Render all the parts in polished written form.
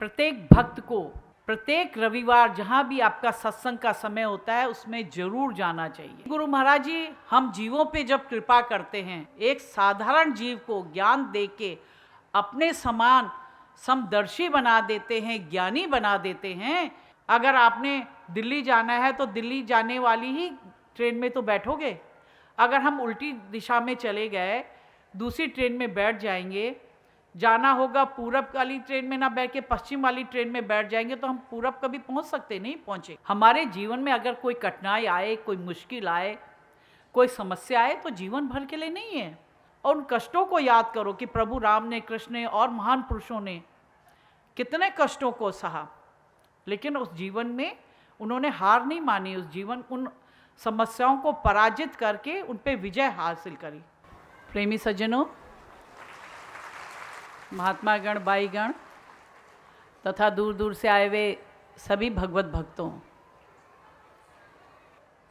प्रत्येक भक्त को प्रत्येक रविवार जहाँ भी आपका सत्संग का समय होता है उसमें जरूर जाना चाहिए। गुरु महाराज जी हम जीवों पे जब कृपा करते हैं, एक साधारण जीव को ज्ञान देके अपने समान समदर्शी बना देते हैं, ज्ञानी बना देते हैं। अगर आपने दिल्ली जाना है तो दिल्ली जाने वाली ही ट्रेन में तो बैठोगे। अगर हम उल्टी दिशा में चले गए, दूसरी ट्रेन में बैठ जाएंगे, जाना होगा पूरब वाली ट्रेन में ना बैठ के पश्चिम वाली ट्रेन में बैठ जाएंगे तो हम पूरब कभी पहुंच सकते नहीं, पहुंचे। हमारे जीवन में अगर कोई कठिनाई आए, कोई मुश्किल आए, कोई समस्या आए तो जीवन भर के लिए नहीं है। और उन कष्टों को याद करो कि प्रभु राम ने, कृष्ण ने और महान पुरुषों ने कितने कष्टों को सहा, लेकिन उस जीवन में उन्होंने हार नहीं मानी। उन समस्याओं को पराजित करके उन पे विजय हासिल करी। प्रेमी सज्जनों, महात्मा गण, भाई गण तथा दूर दूर से आए हुए सभी भगवत भक्तों,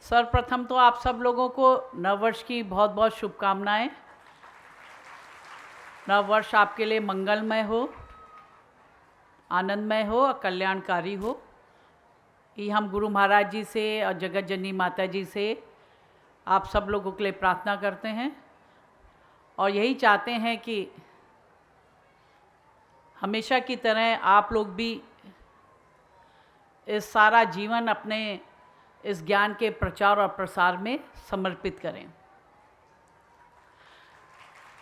सर्वप्रथम तो आप सब लोगों को नववर्ष की बहुत बहुत शुभकामनाएं। नववर्ष आपके लिए मंगलमय हो, आनंदमय हो और कल्याणकारी हो। ये हम गुरु महाराज जी से और जगत जननी माता जी से आप सब लोगों के लिए प्रार्थना करते हैं और यही चाहते हैं कि हमेशा की तरह आप लोग भी इस सारा जीवन अपने इस ज्ञान के प्रचार और प्रसार में समर्पित करें।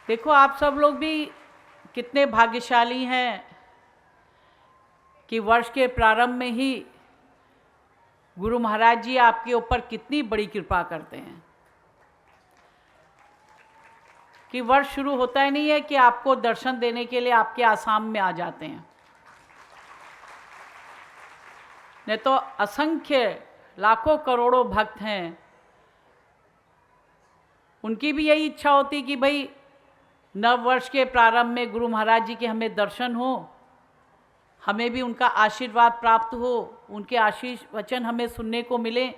देखो आप सब लोग भी कितने भाग्यशाली हैं कि वर्ष के प्रारंभ में ही गुरु महाराज जी आपके ऊपर कितनी बड़ी कृपा करते हैं कि वर्ष शुरू होता ही नहीं है कि आपको दर्शन देने के लिए आपके आसाम में आ जाते हैं। नहीं तो असंख्य लाखों करोड़ों भक्त हैं, उनकी भी यही इच्छा होती कि भाई नव वर्ष के प्रारंभ में गुरु महाराज जी के हमें दर्शन हो, हमें भी उनका आशीर्वाद प्राप्त हो, उनके आशीर्वचन हमें सुनने को मिले।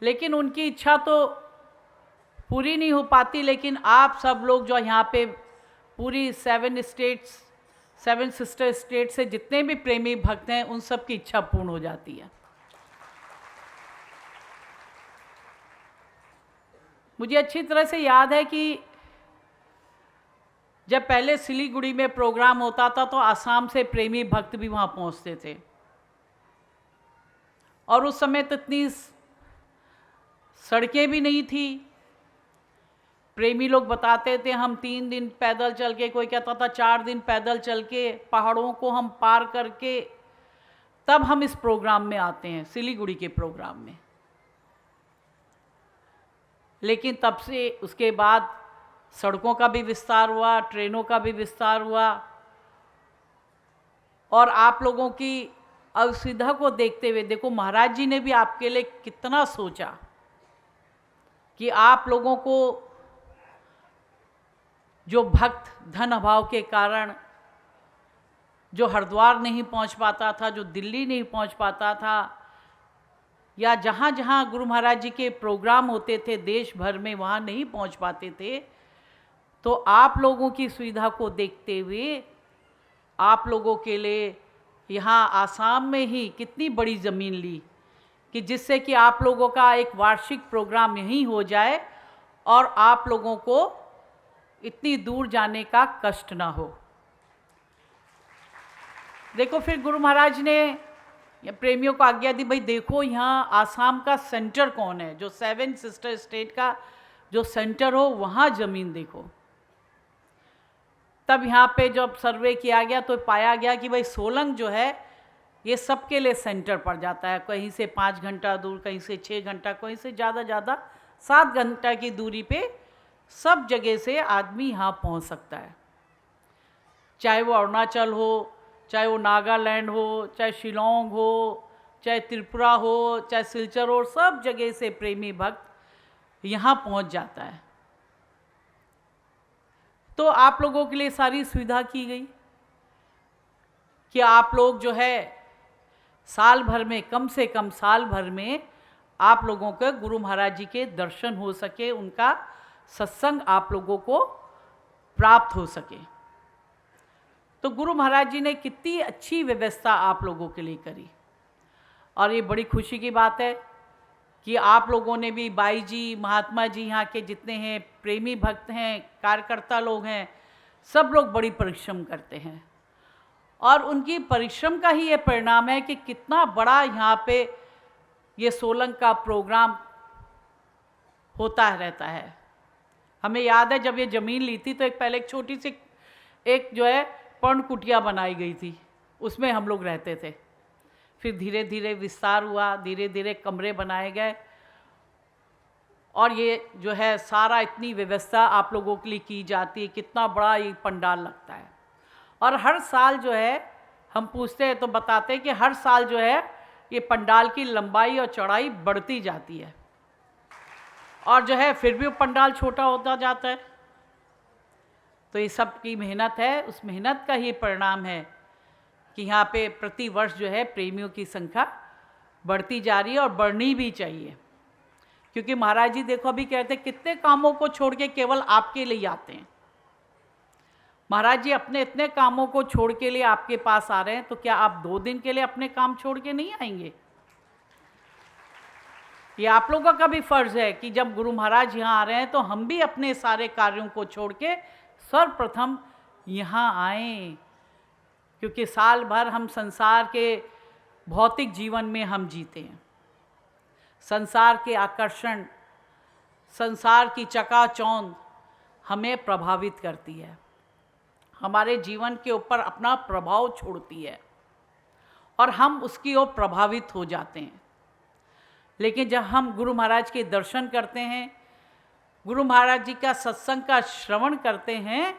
लेकिन उनकी इच्छा तो पूरी नहीं हो पाती। लेकिन आप सब लोग जो यहाँ पे पूरी 7 सिस्टर स्टेट से जितने भी प्रेमी भक्त हैं उन सब की इच्छा पूर्ण हो जाती है। मुझे अच्छी तरह से याद है कि जब पहले सिलीगुड़ी में प्रोग्राम होता था तो आसाम से प्रेमी भक्त भी वहाँ पहुँचते थे और उस समय तो इतनी सड़कें भी नहीं थी। प्रेमी लोग बताते थे हम 3 दिन पैदल चल के, कोई कहता था 4 दिन पैदल चल के, पहाड़ों को हम पार करके तब हम इस प्रोग्राम में आते हैं, सिलीगुड़ी के प्रोग्राम में। लेकिन तब से उसके बाद सड़कों का भी विस्तार हुआ, ट्रेनों का भी विस्तार हुआ और आप लोगों की असुविधा को देखते हुए देखो महाराज जी ने भी आपके लिए कितना सोचा कि आप लोगों को जो भक्त धन अभाव के कारण जो हरिद्वार नहीं पहुंच पाता था, जो दिल्ली नहीं पहुंच पाता था, या जहाँ जहाँ गुरु महाराज जी के प्रोग्राम होते थे देश भर में वहाँ नहीं पहुँच पाते थे, तो आप लोगों की सुविधा को देखते हुए आप लोगों के लिए यहाँ आसाम में ही कितनी बड़ी ज़मीन ली कि जिससे कि आप लोगों का एक वार्षिक प्रोग्राम यहीं हो जाए और आप लोगों को इतनी दूर जाने का कष्ट ना हो। देखो फिर गुरु महाराज ने प्रेमियों को आज्ञा दी, भाई देखो यहाँ आसाम का सेंटर कौन है, जो 7 सिस्टर स्टेट का जो सेंटर हो वहाँ ज़मीन देखो। तब यहाँ पे जब सर्वे किया गया तो पाया गया कि भाई सोलंग जो है ये सबके लिए सेंटर पड़ जाता है, कहीं से 5 घंटा दूर, कहीं से 6 घंटा, कहीं से ज़्यादा 7 घंटा की दूरी पे सब जगह से आदमी यहाँ पहुँच सकता है। चाहे वो अरुणाचल हो, चाहे वो नागालैंड हो, चाहे शिलोंग हो, चाहे त्रिपुरा हो, चाहे सिलचर हो, सब जगह से प्रेमी भक्त यहाँ पहुँच जाता है। तो आप लोगों के लिए सारी सुविधा की गई कि आप लोग जो है साल भर में, कम से कम साल भर में आप लोगों के गुरु महाराज जी के दर्शन हो सके, उनका सत्संग आप लोगों को प्राप्त हो सके। तो गुरु महाराज जी ने कितनी अच्छी व्यवस्था आप लोगों के लिए करी। और ये बड़ी खुशी की बात है कि आप लोगों ने भी, बाई जी, महात्मा जी, यहाँ के जितने हैं प्रेमी भक्त हैं, कार्यकर्ता लोग हैं, सब लोग बड़ी परिश्रम करते हैं। और उनकी परिश्रम का ही ये परिणाम है कि कितना बड़ा यहाँ पे ये सोलंग का प्रोग्राम होता रहता है। हमें याद है जब ये ज़मीन ली थी तो पहले एक छोटी सी एक जो है पर्ण कुटिया बनाई गई थी, उसमें हम लोग रहते थे। फिर धीरे धीरे विस्तार हुआ, धीरे धीरे कमरे बनाए गए, और ये जो है सारा इतनी व्यवस्था आप लोगों के लिए की जाती है। कितना बड़ा ये पंडाल लगता है। और हर साल जो है हम पूछते हैं तो बताते हैं कि हर साल जो है ये पंडाल की लंबाई और चौड़ाई बढ़ती जाती है, और जो है फिर भी वो पंडाल छोटा होता जाता है। तो ये सब की मेहनत है, उस मेहनत का ही परिणाम है कि यहाँ पे प्रति वर्ष जो है प्रेमियों की संख्या बढ़ती जा रही है, और बढ़नी भी चाहिए। क्योंकि महाराज जी देखो अभी कहते हैं कितने कामों को छोड़ के केवल आपके लिए आते हैं। महाराज जी अपने इतने कामों को छोड़ के लिए आपके पास आ रहे हैं, तो क्या आप 2 दिन के लिए अपने काम छोड़ के नहीं आएंगे? ये आप लोगों का भी फर्ज है कि जब गुरु महाराज यहाँ आ रहे हैं तो हम भी अपने सारे कार्यों को छोड़ के सर्वप्रथम यहाँ आएं। क्योंकि साल भर हम संसार के भौतिक जीवन में हम जीते हैं। संसार के आकर्षण, संसार की चकाचौंध हमें प्रभावित करती है, हमारे जीवन के ऊपर अपना प्रभाव छोड़ती है, और हम उसकी ओर प्रभावित हो जाते हैं। लेकिन जब हम गुरु महाराज के दर्शन करते हैं, गुरु महाराज जी का सत्संग का श्रवण करते हैं,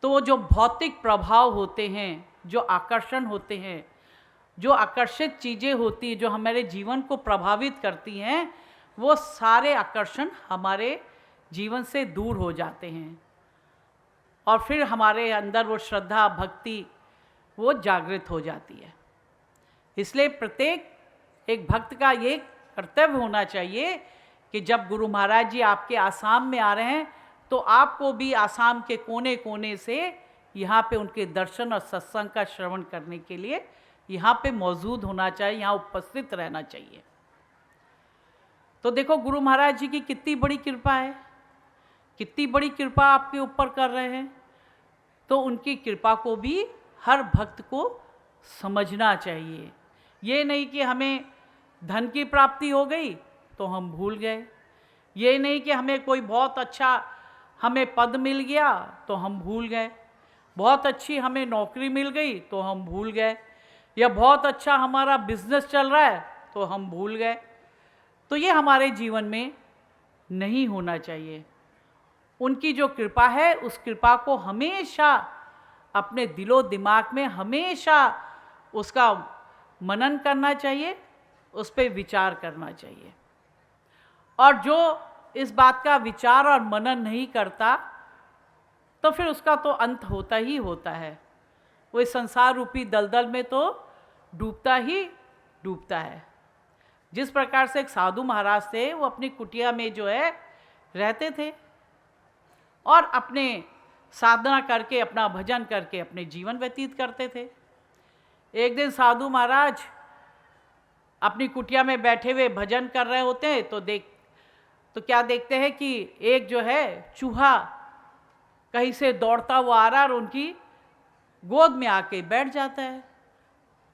तो जो भौतिक प्रभाव होते हैं, जो आकर्षण होते हैं, जो आकर्षित चीज़ें होती हैं, जो हमारे जीवन को प्रभावित करती हैं, वो सारे आकर्षण हमारे जीवन से दूर हो जाते हैं, और फिर हमारे अंदर वो श्रद्धा भक्ति वो जागृत हो जाती है। इसलिए प्रत्येक एक भक्त का ये कर्तव्य होना चाहिए कि जब गुरु महाराज जी आपके आसाम में आ रहे हैं तो आपको भी आसाम के कोने कोने से यहाँ पे उनके दर्शन और सत्संग का श्रवण करने के लिए यहाँ पे मौजूद होना चाहिए, यहाँ उपस्थित रहना चाहिए। तो देखो गुरु महाराज जी की कितनी बड़ी कृपा है, कितनी बड़ी कृपा आपके ऊपर कर रहे हैं। तो उनकी कृपा को भी हर भक्त को समझना चाहिए। ये नहीं कि हमें धन की प्राप्ति हो गई तो हम भूल गए, ये नहीं कि हमें कोई बहुत अच्छा हमें पद मिल गया तो हम भूल गए, बहुत अच्छी हमें नौकरी मिल गई तो हम भूल गए, या बहुत अच्छा हमारा बिजनेस चल रहा है तो हम भूल गए। तो ये हमारे जीवन में नहीं होना चाहिए। उनकी जो कृपा है उस कृपा को हमेशा अपने दिलो दिमाग में हमेशा उसका मनन करना चाहिए, उस पर विचार करना चाहिए। और जो इस बात का विचार और मनन नहीं करता तो फिर उसका तो अंत होता ही होता है, वो इस संसार रूपी दलदल में तो डूबता ही डूबता है। जिस प्रकार से एक साधु महाराज थे, वो अपनी कुटिया में जो है रहते थे और अपने साधना करके, अपना भजन करके अपने जीवन व्यतीत करते थे। एक दिन साधु महाराज अपनी कुटिया में बैठे हुए भजन कर रहे होते हैं तो क्या देखते हैं कि एक जो है चूहा कहीं से दौड़ता हुआ आ रहा और उनकी गोद में आके बैठ जाता है।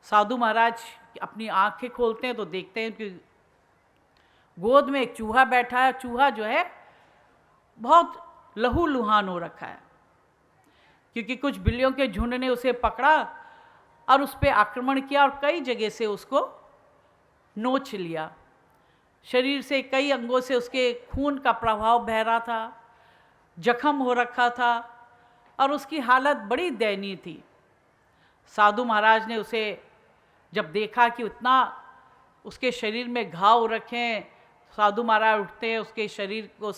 साधु महाराज अपनी आंखें खोलते हैं तो देखते हैं कि गोद में एक चूहा बैठा है। चूहा जो है बहुत लहूलुहान हो रखा है, क्योंकि कुछ बिल्लियों के झुंड ने उसे पकड़ा और उस पर आक्रमण किया और कई जगह से उसको नोच लिया। शरीर से कई अंगों से उसके खून का प्रभाव बह रहा था, जख्म हो रखा था और उसकी हालत बड़ी दयनीय थी। साधु महाराज ने उसे जब देखा कि उतना उसके शरीर में घाव हो रखे हैं, साधु महाराज उठते हैं, उसके शरीर को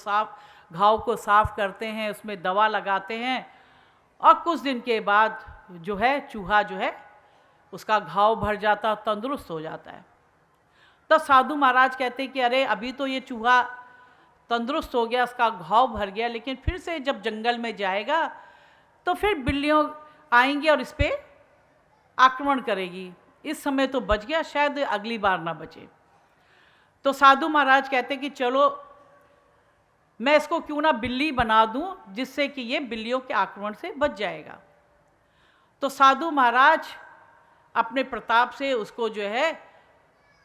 घाव को साफ करते हैं, उसमें दवा लगाते हैं और कुछ दिन के बाद जो है चूहा जो है उसका घाव भर जाता, तंदुरुस्त हो जाता है। तब साधु महाराज कहते हैं कि अरे अभी तो ये चूहा तंदुरुस्त हो गया, उसका घाव भर गया, लेकिन फिर से जब जंगल में जाएगा तो फिर बिल्लियों आएंगे और इस पे आक्रमण करेगी। इस समय तो बच गया, शायद अगली बार ना बचे। तो साधु महाराज कहते कि चलो मैं इसको क्यों ना बिल्ली बना दूं, जिससे कि ये बिल्लियों के आक्रमण से बच जाएगा। तो साधु महाराज अपने प्रताप से उसको जो है,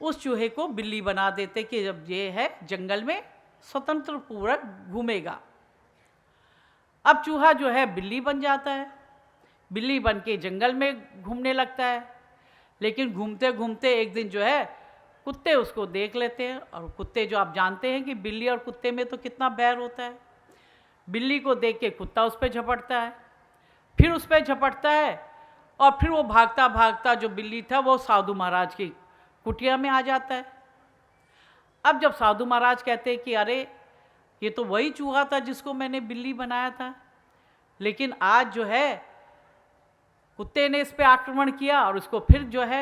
उस चूहे को बिल्ली बना देते कि जब ये है जंगल में स्वतंत्र पूर्वक घूमेगा। अब चूहा जो है बिल्ली बन जाता है, बिल्ली बन के जंगल में घूमने लगता है। लेकिन घूमते घूमते एक दिन जो है कुत्ते उसको देख लेते हैं, और कुत्ते जो आप जानते हैं कि बिल्ली और कुत्ते में तो कितना बैर होता है। बिल्ली को देख के कुत्ता उस पर झपटता है, फिर उस पर झपटता है, और फिर वो भागता भागता जो बिल्ली था वो साधु महाराज की कुटिया में आ जाता है। अब जब साधु महाराज कहते हैं कि अरे ये तो वही चूहा था जिसको मैंने बिल्ली बनाया था, लेकिन आज जो है कुत्ते ने इस पे आक्रमण किया और उसको फिर जो है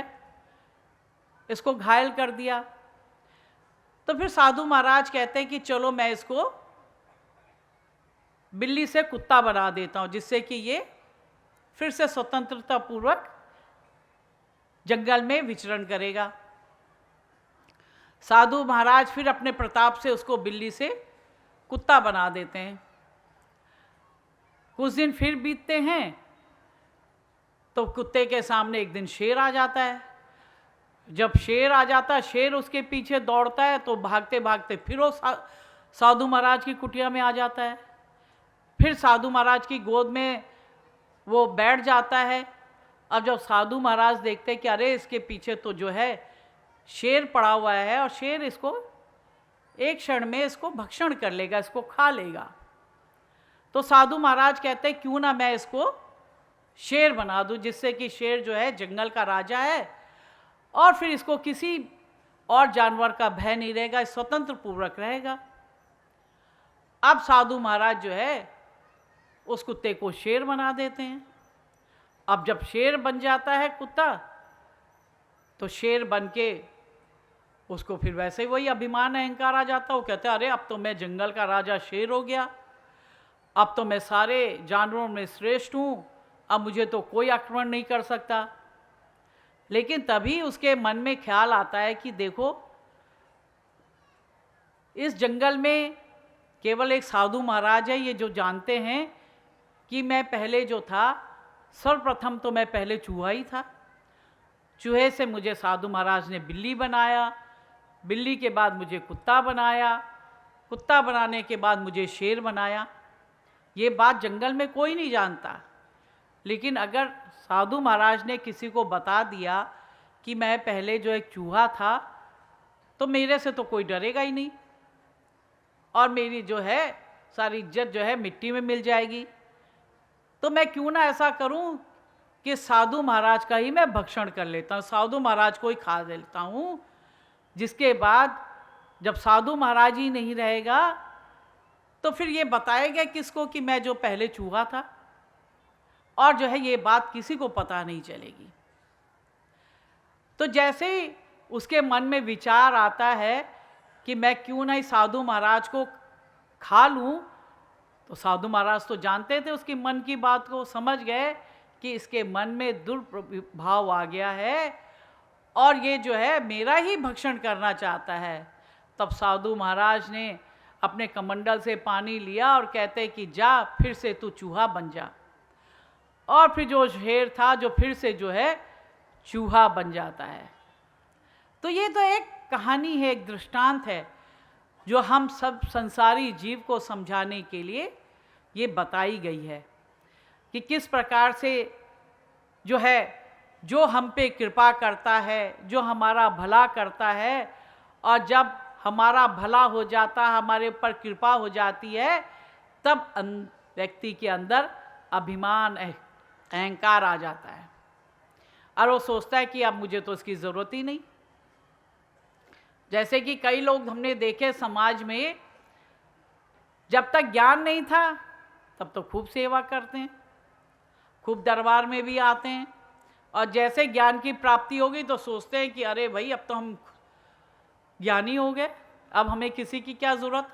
इसको घायल कर दिया। तो फिर साधु महाराज कहते हैं कि चलो मैं इसको बिल्ली से कुत्ता बना देता हूं, जिससे कि ये फिर से स्वतंत्रता पूर्वक जंगल में विचरण करेगा। साधु महाराज फिर अपने प्रताप से उसको बिल्ली से कुत्ता बना देते हैं। कुछ दिन फिर बीतते हैं तो कुत्ते के सामने एक दिन शेर आ जाता है। जब शेर आ जाता है, शेर उसके पीछे दौड़ता है, तो भागते भागते फिर वो साधु महाराज की कुटिया में आ जाता है। फिर साधु महाराज की गोद में वो बैठ जाता है। अब जब साधु महाराज देखते हैं कि अरे इसके पीछे तो जो है शेर पड़ा हुआ है, और शेर इसको एक क्षण में इसको भक्षण कर लेगा, इसको खा लेगा। तो साधु महाराज कहते हैं क्यों ना मैं इसको शेर बना दूं, जिससे कि शेर जो है जंगल का राजा है, और फिर इसको किसी और जानवर का भय नहीं रहेगा, स्वतंत्र पूर्वक रहेगा। अब साधु महाराज जो है उस कुत्ते को शेर बना देते हैं। अब जब शेर बन जाता है कुत्ता, तो शेर बन के उसको फिर वैसे वही अभिमान अहंकार आ जाता है। वो कहता है अरे अब तो मैं जंगल का राजा शेर हो गया, अब तो मैं सारे जानवरों में श्रेष्ठ हूँ, अब मुझे तो कोई आक्रमण नहीं कर सकता। लेकिन तभी उसके मन में ख्याल आता है कि देखो इस जंगल में केवल एक साधु महाराज है, ये जो जानते हैं कि मैं पहले जो था, सर्वप्रथम तो मैं पहले चूहा ही था। चूहे से मुझे साधु महाराज ने बिल्ली बनाया, बिल्ली के बाद मुझे कुत्ता बनाया, कुत्ता बनाने के बाद मुझे शेर बनाया। ये बात जंगल में कोई नहीं जानता। लेकिन अगर साधु महाराज ने किसी को बता दिया कि मैं पहले जो एक चूहा था, तो मेरे से तो कोई डरेगा ही नहीं, और मेरी जो है सारी इज्जत जो है मिट्टी में मिल जाएगी। तो मैं क्यों ना ऐसा करूं कि साधु महाराज का ही मैं भक्षण कर लेता हूं, साधु महाराज को ही खा लेता हूं। जिसके बाद जब साधु महाराज ही नहीं रहेगा, तो फिर ये बताएगा किसको कि मैं जो पहले चूहा था, और जो है ये बात किसी को पता नहीं चलेगी। तो जैसे ही उसके मन में विचार आता है कि मैं क्यों नहीं साधु महाराज को खा लूं, तो साधु महाराज तो जानते थे उसके मन की बात को, समझ गए कि इसके मन में दुर्भाव आ गया है और ये जो है मेरा ही भक्षण करना चाहता है। तब साधु महाराज ने अपने कमंडल से पानी लिया और कहते कि जा फिर से तू चूहा बन जा, और फिर जो शेर था जो फिर से जो है चूहा बन जाता है। तो ये तो एक कहानी है, एक दृष्टांत है जो हम सब संसारी जीव को समझाने के लिए ये बताई गई है कि किस प्रकार से जो है, जो हम पे कृपा करता है, जो हमारा भला करता है, और जब हमारा भला हो जाता है, हमारे ऊपर कृपा हो जाती है, तब व्यक्ति के अंदर अभिमान अहंकार आ जाता है और वो सोचता है कि अब मुझे तो इसकी ज़रूरत ही नहीं। जैसे कि कई लोग हमने देखे समाज में, जब तक ज्ञान नहीं था तब तो खूब सेवा करते हैं, खूब दरबार में भी आते हैं, और जैसे ज्ञान की प्राप्ति होगी तो सोचते हैं कि अरे भाई अब तो हम ज्ञानी हो गए, अब हमें किसी की क्या ज़रूरत,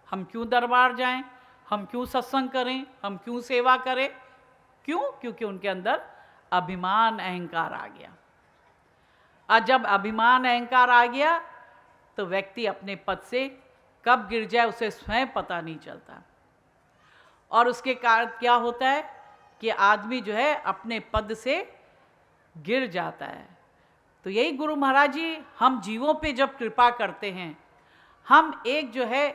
हम क्यों दरबार जाएं, हम क्यों सत्संग करें, हम क्यों सेवा करें। क्यों? क्योंकि उनके अंदर अभिमान अहंकार आ गया। और जब अभिमान अहंकार आ गया तो व्यक्ति अपने पद से कब गिर जाए उसे स्वयं पता नहीं चलता। और उसके कारण क्या होता है कि आदमी जो है अपने पद से गिर जाता है। तो यही गुरु महाराज जी हम जीवों पे जब कृपा करते हैं, हम एक जो है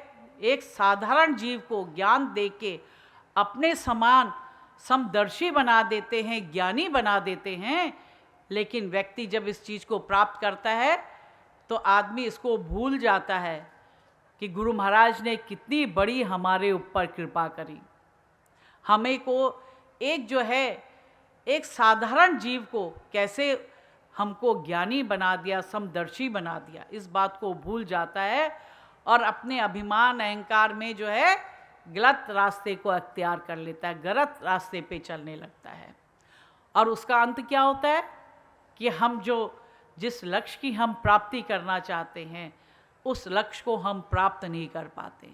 एक साधारण जीव को ज्ञान दे के अपने समान समदर्शी बना देते हैं, ज्ञानी बना देते हैं। लेकिन व्यक्ति जब इस चीज़ को प्राप्त करता है तो आदमी इसको भूल जाता है कि गुरु महाराज ने कितनी बड़ी हमारे ऊपर कृपा करी। हमें को एक जो है एक साधारण जीव को कैसे हमको ज्ञानी बना दिया, समदर्शी बना दिया, इस बात को भूल जाता है और अपने अभिमान अहंकार में जो है गलत रास्ते को अख्तियार कर लेता है, गलत रास्ते पे चलने लगता है। और उसका अंत क्या होता है कि हम जो जिस लक्ष्य की हम प्राप्ति करना चाहते हैं उस लक्ष्य को हम प्राप्त नहीं कर पाते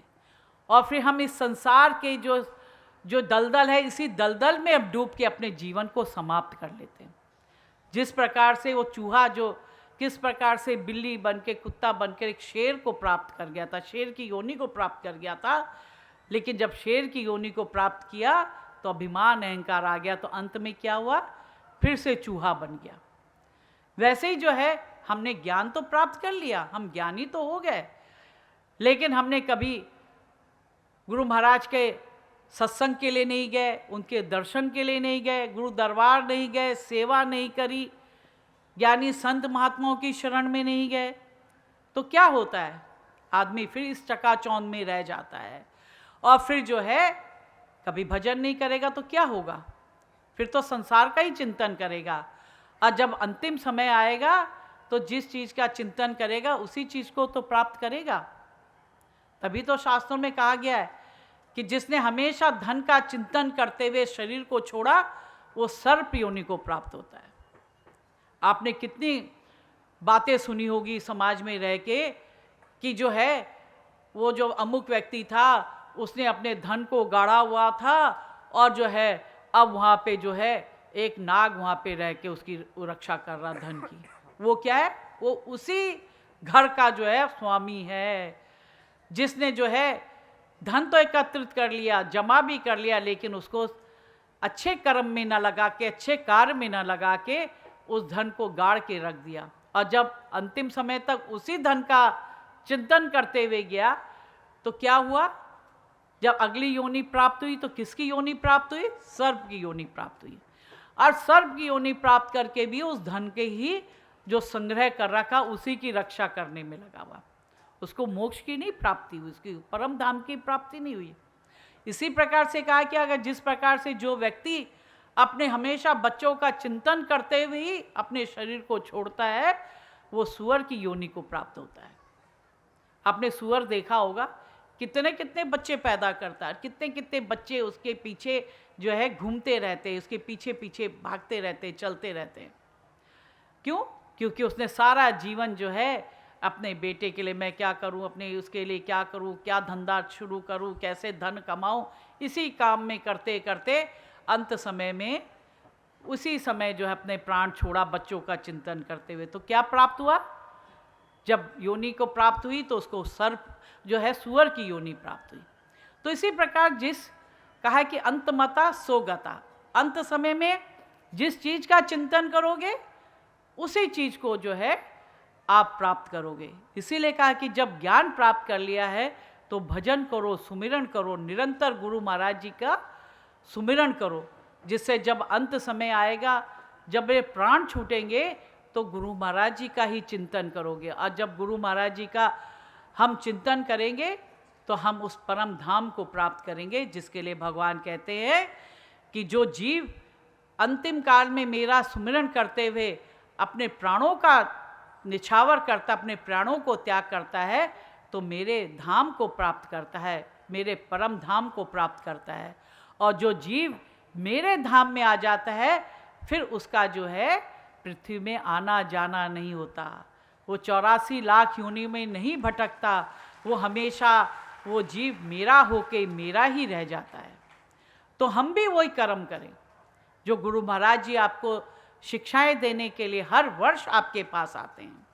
और फिर हम इस संसार के जो दलदल है, इसी दलदल में अब डूब के अपने जीवन को समाप्त कर लेते हैं। जिस प्रकार से वो चूहा जो किस प्रकार से बिल्ली बन के, कुत्ता बनकर एक शेर को प्राप्त कर गया था, शेर की योनि को प्राप्त कर गया था, लेकिन जब शेर की योनि को प्राप्त किया तो अभिमान अहंकार आ गया, तो अंत में क्या हुआ, फिर से चूहा बन गया। वैसे ही जो है हमने ज्ञान तो प्राप्त कर लिया, हम ज्ञानी तो हो गए, लेकिन हमने कभी गुरु महाराज के सत्संग के लिए नहीं गए, उनके दर्शन के लिए नहीं गए, गुरु दरबार नहीं गए, सेवा नहीं करी, ज्ञानी संत महात्माओं की शरण में नहीं गए, तो क्या होता है, आदमी फिर इस चकाचौंध में रह जाता है। और फिर जो है कभी भजन नहीं करेगा तो क्या होगा, फिर तो संसार का ही चिंतन करेगा। और जब अंतिम समय आएगा तो जिस चीज़ का चिंतन करेगा उसी चीज़ को तो प्राप्त करेगा। तभी तो शास्त्रों में कहा गया है कि जिसने हमेशा धन का चिंतन करते हुए शरीर को छोड़ा वो सर्प योनि को प्राप्त होता है। आपने कितनी बातें सुनी होगी समाज में रह के कि जो है वो जो अमुक व्यक्ति था उसने अपने धन को गाड़ा हुआ था और जो है अब वहाँ पे जो है एक नाग वहाँ पे रह के उसकी रक्षा कर रहा धन की। वो क्या है, वो उसी घर का जो है स्वामी है, जिसने जो है धन तो एकत्रित कर लिया, जमा भी कर लिया, लेकिन उसको अच्छे कर्म में न लगा के, अच्छे कार्य में न लगा के उस धन को गाड़ के रख दिया। और जब अंतिम समय तक उसी धन का चिंतन करते हुए गया तो क्या हुआ, जब अगली योनि प्राप्त हुई तो किसकी योनि प्राप्त हुई, सर्प की योनि प्राप्त हुई। और सर्प की योनि प्राप्त करके भी उस धन के ही जो संग्रह कर रखा उसी की रक्षा करने में लगा हुआ, उसको मोक्ष की नहीं प्राप्ति हुई, उसकी परम धाम की प्राप्ति नहीं हुई। इसी प्रकार से कहा कि अगर जिस प्रकार से जो व्यक्ति अपने हमेशा बच्चों का चिंतन करते हुए ही अपने शरीर को छोड़ता है वो सुअर की योनि को प्राप्त होता है। आपने सुअर देखा होगा, कितने कितने बच्चे पैदा करता है, कितने कितने बच्चे उसके पीछे जो है घूमते रहते हैं, उसके पीछे पीछे भागते रहते हैं, चलते रहते हैं। क्यों? क्योंकि उसने सारा जीवन जो है अपने बेटे के लिए मैं क्या करूं, अपने उसके लिए क्या करूं, क्या धंधा शुरू करूं, कैसे धन कमाऊं, इसी काम में करते करते अंत समय में उसी समय जो है अपने प्राण छोड़ा बच्चों का चिंतन करते हुए। तो क्या प्राप्त हुआ, जब योनि को प्राप्त हुई तो उसको सर्प जो है सुअर की योनि प्राप्त हुई। तो इसी प्रकार जिस कहा कि अंतमता सोगता, अंत समय में जिस चीज़ का चिंतन करोगे उसी चीज़ को जो है आप प्राप्त करोगे। इसीलिए कहा कि जब ज्ञान प्राप्त कर लिया है तो भजन करो, सुमिरन करो, निरंतर गुरु महाराज जी का सुमिरन करो, जिससे जब अंत समय आएगा, जब ये प्राण छूटेंगे तो गुरु महाराज जी का ही चिंतन करोगे। और जब गुरु महाराज जी का हम चिंतन करेंगे तो हम उस परम धाम को प्राप्त करेंगे, जिसके लिए भगवान कहते हैं कि जो जीव अंतिम काल में मेरा सुमिरन करते हुए अपने प्राणों का निछावर करता, अपने प्राणों को त्याग करता है तो मेरे धाम को प्राप्त करता है, मेरे परम धाम को प्राप्त करता है। और जो जीव मेरे धाम में आ जाता है फिर उसका जो है पृथ्वी में आना जाना नहीं होता, वो 84 लाख योनि में नहीं भटकता, वो हमेशा वो जीव मेरा होके मेरा ही रह जाता है। तो हम भी वही कर्म करें, जो गुरु महाराज जी आपको शिक्षाएं देने के लिए हर वर्ष आपके पास आते हैं,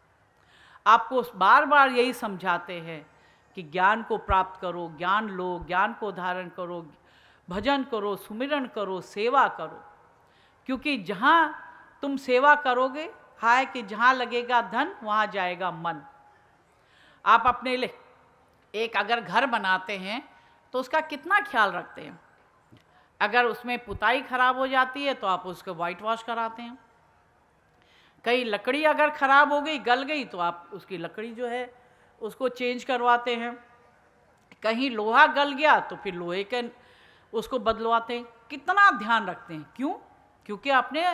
आपको बार बार यही समझाते हैं कि ज्ञान को प्राप्त करो, ज्ञान लो, ज्ञान को धारण करो, भजन करो, सुमिरन करो, सेवा करो। क्योंकि जहाँ तुम सेवा करोगे, है कि जहाँ लगेगा धन वहाँ जाएगा मन। आप अपने लिए एक अगर घर बनाते हैं तो उसका कितना ख्याल रखते हैं। अगर उसमें पुताई खराब हो जाती है तो आप उसको वाइट वॉश कराते हैं। कहीं लकड़ी अगर खराब हो गई, गल गई, तो आप उसकी लकड़ी जो है उसको चेंज करवाते हैं। कहीं लोहा गल गया तो फिर लोहे के उसको बदलवाते हैं। कितना ध्यान रखते हैं, क्यों? क्योंकि आपने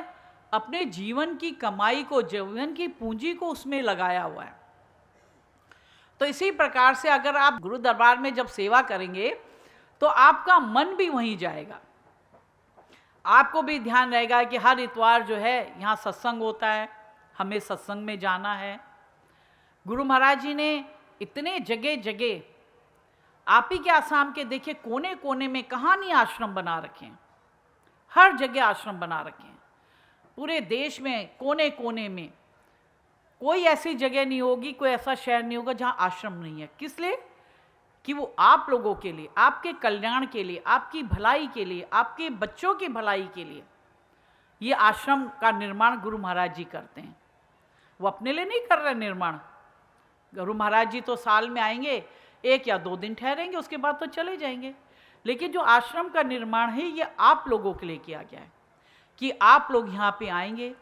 अपने जीवन की कमाई को, जीवन की पूंजी को उसमें लगाया हुआ है। तो इसी प्रकार से अगर आप गुरु दरबार में जब सेवा करेंगे तो आपका मन भी वहीं जाएगा। आपको भी ध्यान रहेगा कि हर इतवार जो है यहाँ सत्संग होता है, हमें सत्संग में जाना है। गुरु महाराज जी ने इतने जगह जगह, आप ही के आसाम के देखिए कोने कोने में कहाँ नहीं आश्रम बना रखे हैं, हर जगह आश्रम बना रखे हैं। पूरे देश में कोने कोने में कोई ऐसी जगह नहीं होगी, कोई ऐसा शहर नहीं होगा जहाँ आश्रम नहीं है। किस लिए? कि वो आप लोगों के लिए, आपके कल्याण के लिए, आपकी भलाई के लिए, आपके बच्चों की भलाई के लिए ये आश्रम का निर्माण गुरु महाराज जी करते हैं। वो अपने लिए नहीं कर रहे निर्माण। गुरु महाराज जी तो साल में आएंगे, 1 या 2 दिन ठहरेंगे, उसके बाद तो चले जाएंगे। लेकिन जो आश्रम का निर्माण है ये आप लोगों के लिए किया गया है कि आप लोग यहाँ पे आएंगे,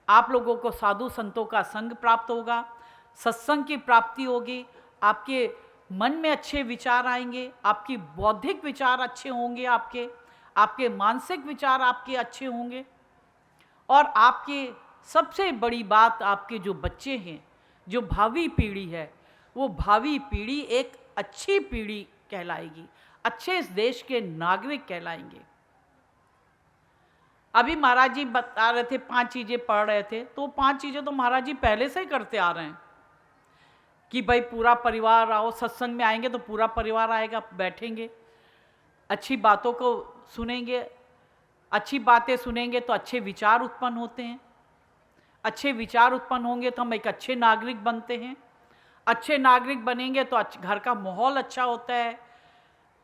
आप लोगों को साधु संतों का संग प्राप्त होगा, सत्संग की प्राप्ति होगी, आपके मन में अच्छे विचार आएंगे, आपकी बौद्धिक विचार अच्छे होंगे, आपके मानसिक विचार आपके अच्छे होंगे, और आपके सबसे बड़ी बात, आपके जो बच्चे हैं, जो भावी पीढ़ी है, वो भावी पीढ़ी एक अच्छी पीढ़ी कहलाएगी, अच्छे इस देश के नागरिक कहलाएंगे। अभी महाराज जी बता रहे थे 5 चीज़ें पढ़ रहे थे, तो 5 चीज़ें तो महाराज जी पहले से ही करते आ रहे हैं कि भाई पूरा परिवार आओ, सत्संग में आएंगे तो पूरा परिवार आएगा, बैठेंगे, अच्छी बातों को सुनेंगे, अच्छी बातें सुनेंगे तो अच्छे विचार उत्पन्न होते हैं, अच्छे विचार उत्पन्न होंगे तो हम एक अच्छे नागरिक बनते हैं, अच्छे नागरिक बनेंगे तो घर का माहौल अच्छा होता है,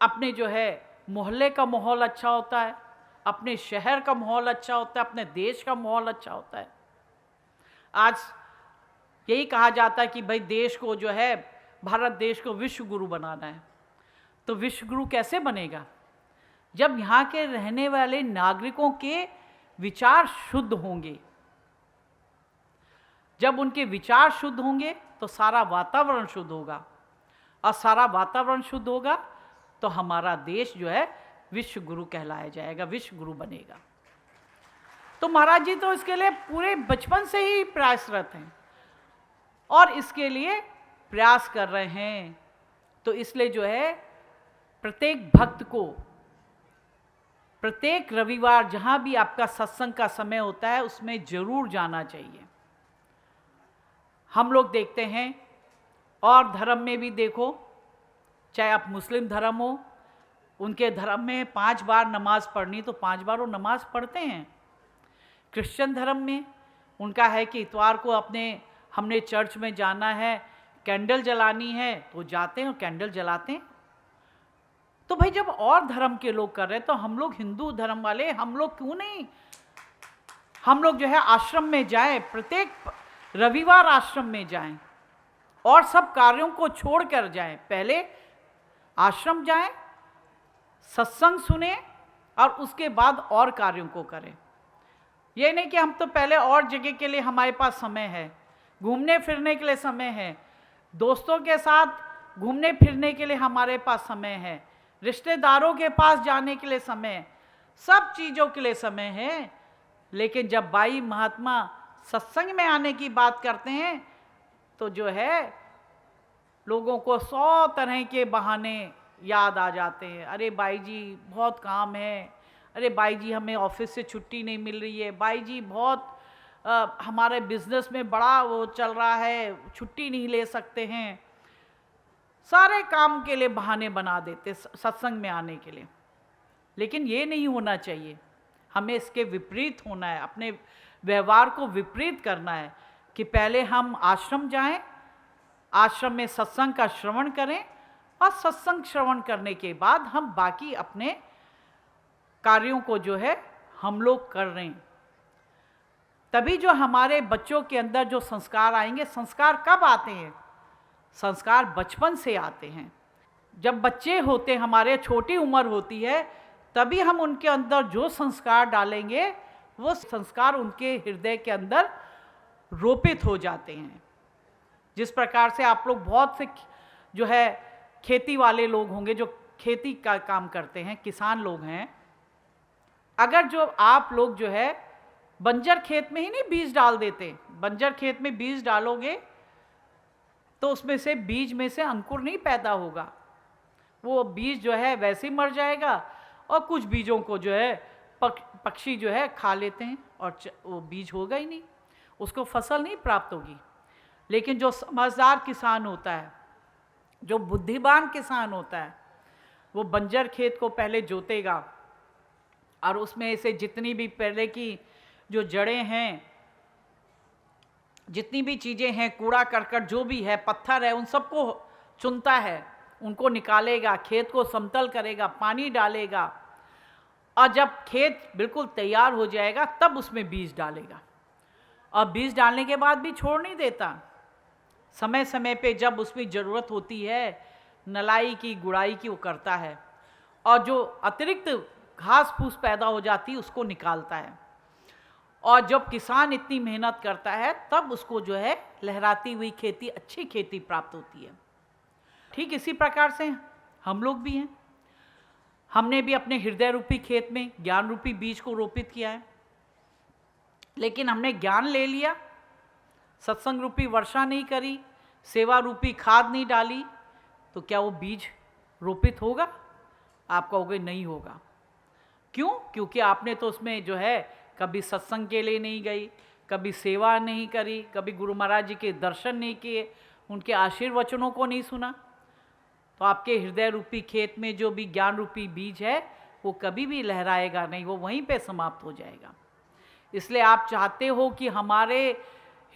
अपने जो है मोहल्ले का माहौल अच्छा होता है, अपने शहर का माहौल अच्छा होता है, अपने देश का माहौल अच्छा होता है। आज यही कहा जाता है कि भाई देश को जो है, भारत देश को विश्व गुरु बनाना है। तो विश्व गुरु कैसे बनेगा? जब यहाँ के रहने वाले नागरिकों के विचार शुद्ध होंगे। जब उनके विचार शुद्ध होंगे तो सारा वातावरण शुद्ध होगा, और सारा वातावरण शुद्ध होगा तो हमारा देश जो है विश्व गुरु कहलाया जाएगा, विश्व गुरु बनेगा। तो महाराज जी तो इसके लिए पूरे बचपन से ही प्रयासरत हैं और इसके लिए प्रयास कर रहे हैं। तो इसलिए जो है प्रत्येक भक्त को प्रत्येक रविवार जहाँ भी आपका सत्संग का समय होता है उसमें जरूर जाना चाहिए। हम लोग देखते हैं, और धर्म में भी देखो, चाहे आप मुस्लिम धर्म हो, उनके धर्म में 5 बार नमाज पढ़नी तो 5 बार वो नमाज पढ़ते हैं। क्रिश्चियन धर्म में उनका है कि इतवार को हमने चर्च में जाना है, कैंडल जलानी है, तो जाते हैं और कैंडल जलाते हैं। तो भाई जब और धर्म के लोग कर रहे हैं तो हम लोग हिंदू धर्म वाले, हम लोग क्यों नहीं, हम लोग जो है आश्रम में जाएं, प्रत्येक रविवार आश्रम में जाएं और सब कार्यों को छोड़कर जाएं। पहले आश्रम जाएं, सत्संग सुने और उसके बाद और कार्यों को करें। ये नहीं कि हम तो पहले और जगह के लिए हमारे पास समय है, घूमने फिरने के लिए समय है, दोस्तों के साथ घूमने फिरने के लिए हमारे पास समय है, रिश्तेदारों के पास जाने के लिए समय है, सब चीज़ों के लिए समय है। लेकिन जब बाई महात्मा सत्संग में आने की बात करते हैं तो जो है लोगों को 100 तरह के बहाने याद आ जाते हैं। अरे बाई जी बहुत काम है, अरे बाई जी हमें ऑफिस से छुट्टी नहीं मिल रही है, बाई जी बहुत हमारे बिजनेस में बड़ा वो चल रहा है, छुट्टी नहीं ले सकते हैं। सारे काम के लिए बहाने बना देते सत्संग में आने के लिए। लेकिन ये नहीं होना चाहिए। हमें इसके विपरीत होना है, अपने व्यवहार को विपरीत करना है कि पहले हम आश्रम जाएं, आश्रम में सत्संग का श्रवण करें और सत्संग श्रवण करने के बाद हम बाकी अपने कार्यों को जो है हम लोग कर रहे हैं। तभी जो हमारे बच्चों के अंदर जो संस्कार आएंगे, संस्कार कब आते हैं? संस्कार बचपन से आते हैं। जब बच्चे होते, हमारे छोटी उम्र होती है, तभी हम उनके अंदर जो संस्कार डालेंगे वो संस्कार उनके हृदय के अंदर रोपित हो जाते हैं। जिस प्रकार से आप लोग बहुत से जो है खेती वाले लोग होंगे, जो खेती का काम करते हैं, किसान लोग हैं, अगर जो आप लोग जो है बंजर खेत में ही नहीं बीज डाल देते, बंजर खेत में बीज डालोगे तो उसमें से बीज में से अंकुर नहीं पैदा होगा, वो बीज जो है वैसे ही मर जाएगा और कुछ बीजों को जो है पक्षी जो है खा लेते हैं और वो बीज होगा ही नहीं, उसको फसल नहीं प्राप्त होगी। लेकिन जो समझदार किसान होता है, जो बुद्धिमान किसान होता है, वो बंजर खेत को पहले जोतेगा और उसमें से जितनी भी पहले की जो जड़ें हैं, जितनी भी चीज़ें हैं, कूड़ा करकट जो भी है, पत्थर है, उन सबको चुनता है, उनको निकालेगा, खेत को समतल करेगा, पानी डालेगा और जब खेत बिल्कुल तैयार हो जाएगा तब उसमें बीज डालेगा। और बीज डालने के बाद भी छोड़ नहीं देता, समय समय पे जब उसमें ज़रूरत होती है नलाई की, गुड़ाई की, वो करता है और जो अतिरिक्त घास फूस पैदा हो जाती है उसको निकालता है। और जब किसान इतनी मेहनत करता है तब उसको जो है लहराती हुई खेती, अच्छी खेती प्राप्त होती है। ठीक इसी प्रकार से हम लोग भी हैं, हमने भी अपने हृदय रूपी खेत में ज्ञान रूपी बीज को रोपित किया है, लेकिन हमने ज्ञान ले लिया, सत्संग रूपी वर्षा नहीं करी, सेवा रूपी खाद नहीं डाली, तो क्या वो बीज रोपित होगा? आप कहोगे नहीं होगा। क्यों? क्योंकि आपने तो उसमें जो है कभी सत्संग के लिए नहीं गई, कभी सेवा नहीं करी, कभी गुरु महाराज जी के दर्शन नहीं किए, उनके आशीर्वचनों को नहीं सुना, तो आपके हृदय रूपी खेत में जो भी ज्ञान रूपी बीज है वो कभी भी लहराएगा नहीं, वो वहीं पे समाप्त हो जाएगा। इसलिए आप चाहते हो कि हमारे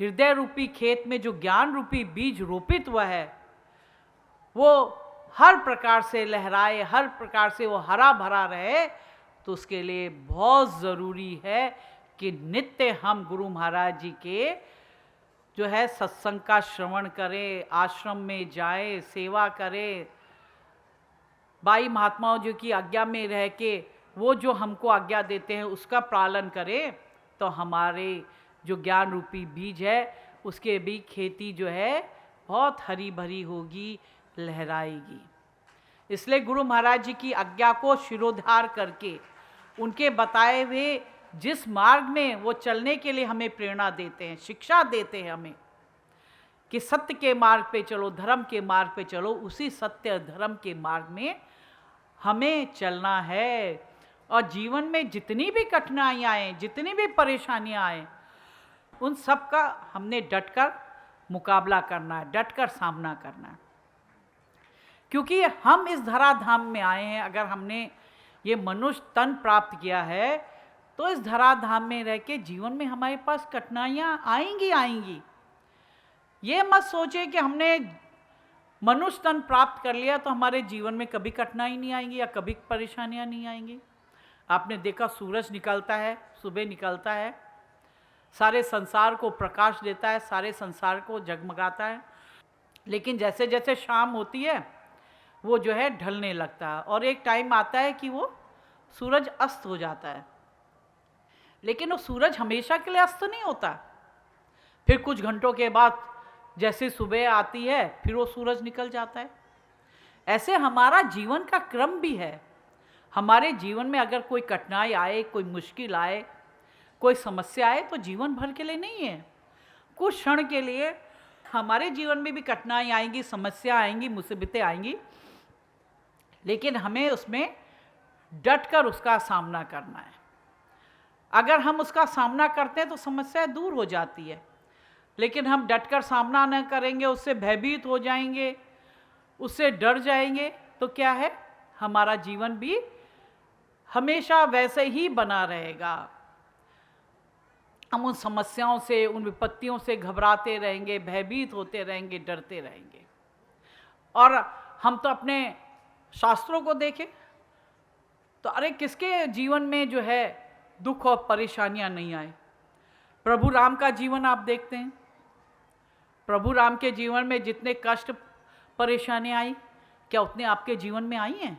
हृदय रूपी खेत में जो ज्ञान रूपी बीज रोपित हुआ है वो हर प्रकार से लहराए, हर प्रकार से वो हरा भरा रहे, तो उसके लिए बहुत ज़रूरी है कि नित्य हम गुरु महाराज जी के जो है सत्संग का श्रवण करें, आश्रम में जाएं, सेवा करें, बाई महात्माओं जी की आज्ञा में रह के वो जो हमको आज्ञा देते हैं उसका पालन करें, तो हमारे जो ज्ञान रूपी बीज है उसके भी खेती जो है बहुत हरी भरी होगी, लहराएगी। इसलिए गुरु महाराज जी की आज्ञा को शिरोधार करके उनके बताए हुए जिस मार्ग में वो चलने के लिए हमें प्रेरणा देते हैं, शिक्षा देते हैं हमें कि सत्य के मार्ग पे चलो, धर्म के मार्ग पे चलो, उसी सत्य धर्म के मार्ग में हमें चलना है। और जीवन में जितनी भी कठिनाइयाँ आएँ, जितनी भी परेशानियाँ आएँ, उन सब का हमने डटकर मुकाबला करना है, डटकर सामना करना है। क्योंकि हम इस धराधाम में आए हैं, अगर हमने ये मनुष्य तन प्राप्त किया है तो इस धराधाम में रह के जीवन में हमारे पास कठिनाइयाँ आएंगी। ये मत सोचे कि हमने मनुष्य तन प्राप्त कर लिया तो हमारे जीवन में कभी कठिनाई नहीं आएंगी या कभी परेशानियाँ नहीं आएंगी। आपने देखा सूरज निकलता है, सुबह निकलता है, सारे संसार को प्रकाश देता है, सारे संसार को जगमगाता है, लेकिन जैसे जैसे शाम होती है वो जो है ढलने लगता है और एक टाइम आता है कि वो सूरज अस्त हो जाता है। लेकिन वो सूरज हमेशा के लिए अस्त नहीं होता, फिर कुछ घंटों के बाद जैसे सुबह आती है फिर वो सूरज निकल जाता है। ऐसे हमारा जीवन का क्रम भी है। हमारे जीवन में अगर कोई कठिनाई आए, कोई मुश्किल आए, कोई समस्या आए तो जीवन भर के लिए नहीं है, कुछ क्षण के लिए हमारे जीवन में भी कठिनाई आएंगी, समस्या आएंगी, मुसीबतें आएंगी, लेकिन हमें उसमें डटकर उसका सामना करना है। अगर हम उसका सामना करते हैं तो समस्या दूर हो जाती है, लेकिन हम डटकर सामना न करेंगे, उससे भयभीत हो जाएंगे, उससे डर जाएंगे, तो क्या है, हमारा जीवन भी हमेशा वैसे ही बना रहेगा। हम उन समस्याओं से, उन विपत्तियों से घबराते रहेंगे, भयभीत होते रहेंगे, डरते रहेंगे। और हम तो अपने शास्त्रों को देखें तो अरे किसके जीवन में जो है दुख और परेशानियां नहीं आए। प्रभु राम का जीवन आप देखते हैं, प्रभु राम के जीवन में जितने कष्ट परेशानियां आई, क्या उतने आपके जीवन में आई हैं?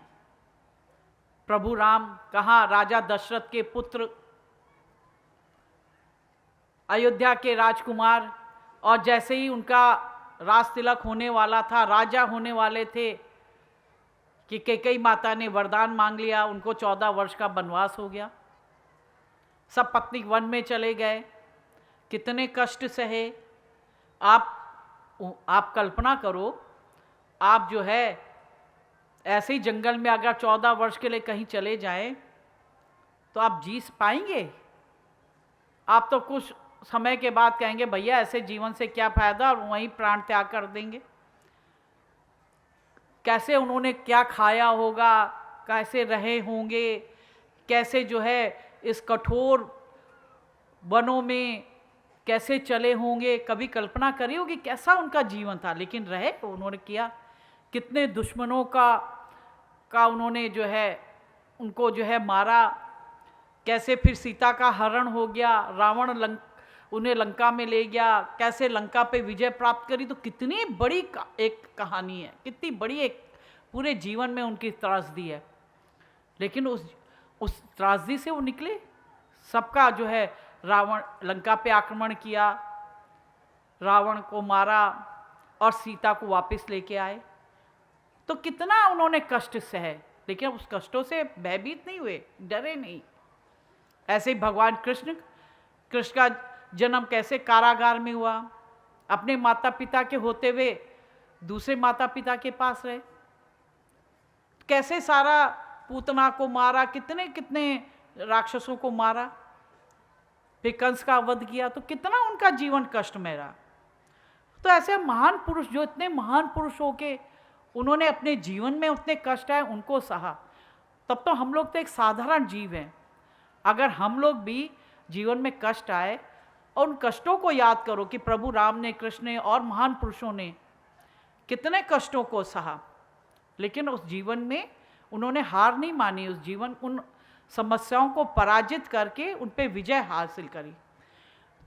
प्रभु राम कहाँ, राजा दशरथ के पुत्र, अयोध्या के राजकुमार, और जैसे ही उनका राज तिलक होने वाला था, राजा होने वाले थे, कि कैकेयी माता ने वरदान मांग लिया, उनको 14 वर्ष का वनवास हो गया। सब पत्नी वन में चले गए, कितने कष्ट सहे। आप कल्पना करो, आप जो है ऐसे ही जंगल में अगर 14 वर्ष के लिए कहीं चले जाएं तो आप जी पाएंगे? आप तो कुछ समय के बाद कहेंगे भैया ऐसे जीवन से क्या फायदा, और वहीं प्राण त्याग कर देंगे। कैसे उन्होंने क्या खाया होगा, कैसे रहे होंगे, कैसे जो है इस कठोर वनों में कैसे चले होंगे, कभी कल्पना करी होगी कैसा उनका जीवन था। लेकिन रहे तो उन्होंने किया। कितने दुश्मनों का उन्होंने जो है उनको जो है मारा, कैसे फिर सीता का हरण हो गया, रावण उन्हें लंका में ले गया, कैसे लंका पे विजय प्राप्त करी। तो कितनी बड़ी एक कहानी है, कितनी बड़ी एक पूरे जीवन में उनकी त्रासदी है। लेकिन उस त्रासदी से वो निकले। सबका जो है रावण लंका पे आक्रमण किया, रावण को मारा और सीता को वापस लेके आए। तो कितना उन्होंने कष्ट सहे, लेकिन उस कष्टों से भयभीत नहीं हुए, डरे नहीं। ऐसे ही भगवान कृष्ण का जन्म कैसे कारागार में हुआ, अपने माता पिता के होते हुए दूसरे माता पिता के पास रहे, कैसे सारा पूतना को मारा, कितने कितने राक्षसों को मारा, फिर कंस का वध किया। तो कितना उनका जीवन कष्टमय रहा। तो ऐसे महान पुरुष, जो इतने महान पुरुष होके उन्होंने अपने जीवन में उतने कष्ट आए उनको सहा, तब तो हम लोग तो एक साधारण जीव हैं। अगर हम लोग भी जीवन में कष्ट आए और उन कष्टों को याद करो कि प्रभु राम ने, कृष्ण ने और महान पुरुषों ने कितने कष्टों को सहा, लेकिन उस जीवन में उन्होंने हार नहीं मानी, उन समस्याओं को पराजित करके उन पे विजय हासिल करी।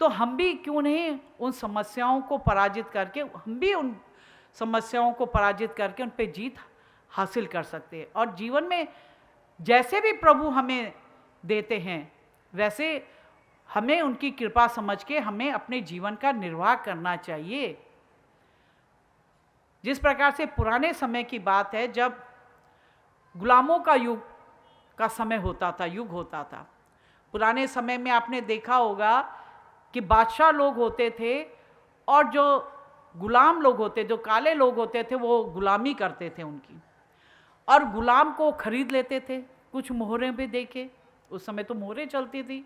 तो हम भी क्यों नहीं उन समस्याओं को पराजित करके, हम भी उन समस्याओं को पराजित करके उन पे जीत हासिल कर सकते हैं। और जीवन में जैसे भी प्रभु हमें देते हैं वैसे हमें उनकी कृपा समझ के हमें अपने जीवन का निर्वाह करना चाहिए। जिस प्रकार से पुराने समय की बात है, जब गुलामों का युग का समय होता था, युग होता था। पुराने समय में आपने देखा होगा कि बादशाह लोग होते थे और जो गुलाम लोग होते, जो काले लोग होते थे, वो गुलामी करते थे उनकी, और गुलाम को खरीद लेते थे कुछ मोहरें पे देके। उस समय तो मोहरें चलती थी,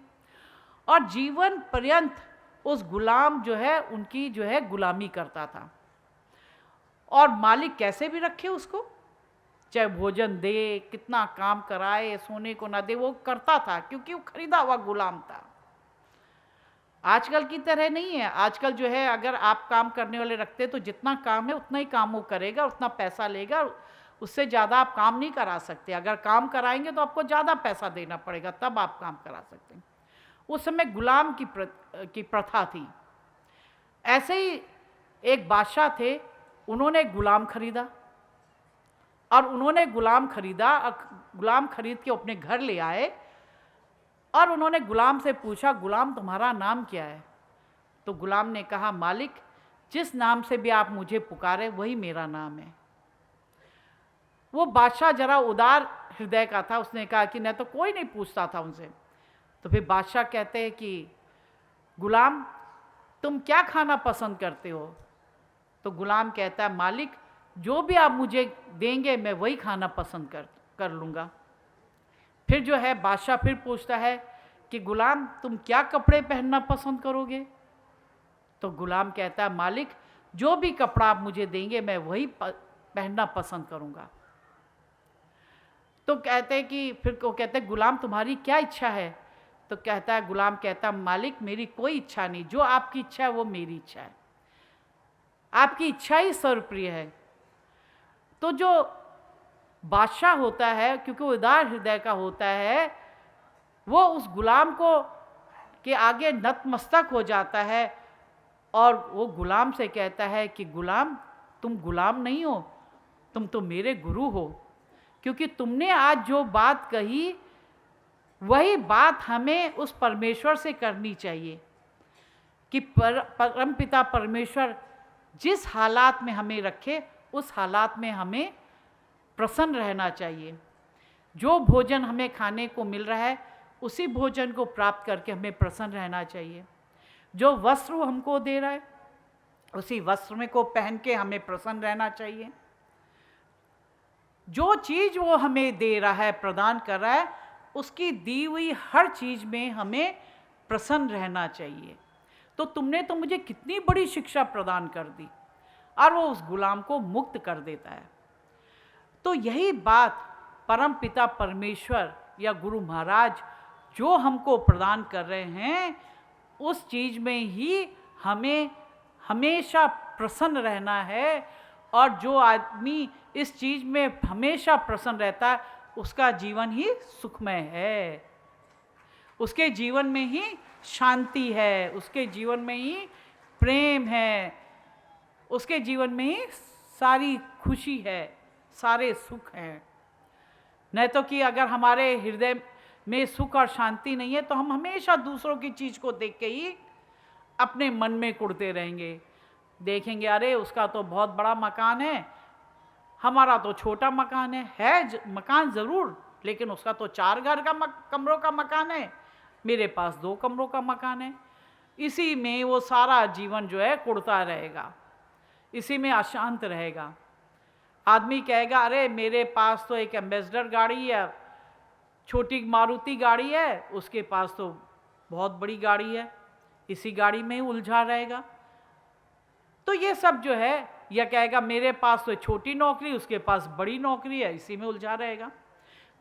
और जीवन पर्यंत उस गुलाम जो है उनकी जो है गुलामी करता था। और मालिक कैसे भी रखे उसको, चाहे भोजन दे, कितना काम कराए, सोने को ना दे, वो करता था क्योंकि वो खरीदा हुआ गुलाम था। आजकल की तरह नहीं है। आजकल जो है अगर आप काम करने वाले रखते तो जितना काम है उतना ही काम वो करेगा, उतना पैसा लेगा, उससे ज़्यादा आप काम नहीं करा सकते। अगर काम कराएंगे तो आपको ज़्यादा पैसा देना पड़ेगा, तब आप काम करा सकते हैं। उस समय गुलाम की प्रथा थी। ऐसे ही एक बादशाह थे, उन्होंने गुलाम खरीदा, और उन्होंने गुलाम खरीद के अपने घर ले आए, और उन्होंने गुलाम से पूछा, गुलाम तुम्हारा नाम क्या है? तो गुलाम ने कहा, मालिक जिस नाम से भी आप मुझे पुकारे वही मेरा नाम है। वो बादशाह जरा उदार हृदय का था, उसने कहा कि नहीं तो कोई नहीं पूछता था उनसे। तो फिर बादशाह कहते हैं कि गुलाम तुम क्या खाना पसंद करते हो? तो गुलाम कहता है, मालिक जो भी आप मुझे देंगे मैं वही खाना पसंद कर लूँगा। फिर जो है बादशाह फिर पूछता है कि गुलाम तुम क्या कपड़े पहनना पसंद करोगे? तो गुलाम कहता है, मालिक जो भी कपड़ा आप मुझे देंगे मैं वही पहनना पसंद करूँगा। तो कहते हैं कि फिर वो कहते हैं गुलाम तुम्हारी क्या इच्छा है? तो कहता है, गुलाम कहता मालिक मेरी कोई इच्छा नहीं, जो आपकी इच्छा है वो मेरी इच्छा है, आपकी इच्छा ही सर्वप्रिय है। तो जो बादशाह होता है, क्योंकि वो उदार हृदय का होता है, वो उस गुलाम को के आगे नतमस्तक हो जाता है और वो गुलाम से कहता है कि गुलाम तुम गुलाम नहीं हो, तुम तो मेरे गुरु हो, क्योंकि तुमने आज जो बात कही वही बात हमें उस परमेश्वर से करनी चाहिए कि परमपिता परमेश्वर जिस हालात में हमें रखे उस हालात में हमें प्रसन्न रहना चाहिए। जो भोजन हमें खाने को मिल रहा है उसी भोजन को प्राप्त करके हमें प्रसन्न रहना चाहिए। जो वस्त्र वो हमको दे रहा है उसी वस्त्र में को पहन के हमें प्रसन्न रहना चाहिए। जो चीज़ वो हमें दे रहा है, प्रदान कर रहा है, उसकी दी हुई हर चीज़ में हमें प्रसन्न रहना चाहिए। तो तुमने तो मुझे कितनी बड़ी शिक्षा प्रदान कर दी, और वो उस गुलाम को मुक्त कर देता है। तो यही बात परम पिता परमेश्वर या गुरु महाराज जो हमको प्रदान कर रहे हैं, उस चीज़ में ही हमें हमेशा प्रसन्न रहना है। और जो आदमी इस चीज़ में हमेशा प्रसन्न रहता है उसका जीवन ही सुखमय है, उसके जीवन में ही शांति है, उसके जीवन में ही प्रेम है, उसके जीवन में ही सारी खुशी है, सारे सुख हैं। नहीं तो कि अगर हमारे हृदय में सुख और शांति नहीं है तो हम हमेशा दूसरों की चीज़ को देख के ही अपने मन में कुढ़ते रहेंगे। देखेंगे अरे उसका तो बहुत बड़ा मकान है, हमारा तो छोटा मकान है मकान ज़रूर, लेकिन उसका तो 4 घर का कमरों का मकान है, मेरे पास 2 कमरों का मकान है। इसी में वो सारा जीवन जो है कुढ़ता रहेगा, इसी में अशांत रहेगा। आदमी कहेगा अरे मेरे पास तो एक एम्बेसडर गाड़ी है, छोटी मारुति गाड़ी है, उसके पास तो बहुत बड़ी गाड़ी है, इसी गाड़ी में ही उलझा रहेगा। तो ये सब जो है, या कहेगा मेरे पास तो छोटी नौकरी, उसके पास बड़ी नौकरी है, इसी में उलझा रहेगा।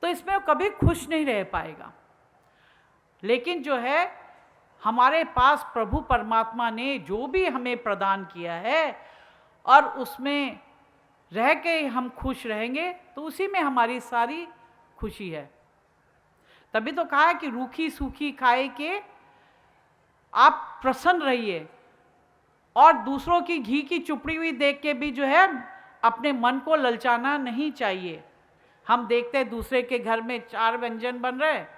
तो इसमें वो कभी खुश नहीं रह पाएगा। लेकिन जो है हमारे पास प्रभु परमात्मा ने जो भी हमें प्रदान किया है और उसमें रह के हम खुश रहेंगे तो उसी में हमारी सारी खुशी है। तभी तो कहा है कि रूखी सूखी खाए के आप प्रसन्न रहिए, और दूसरों की घी की चुपड़ी हुई देख के भी जो है अपने मन को ललचाना नहीं चाहिए। हम देखते हैं दूसरे के घर में 4 व्यंजन बन रहे हैं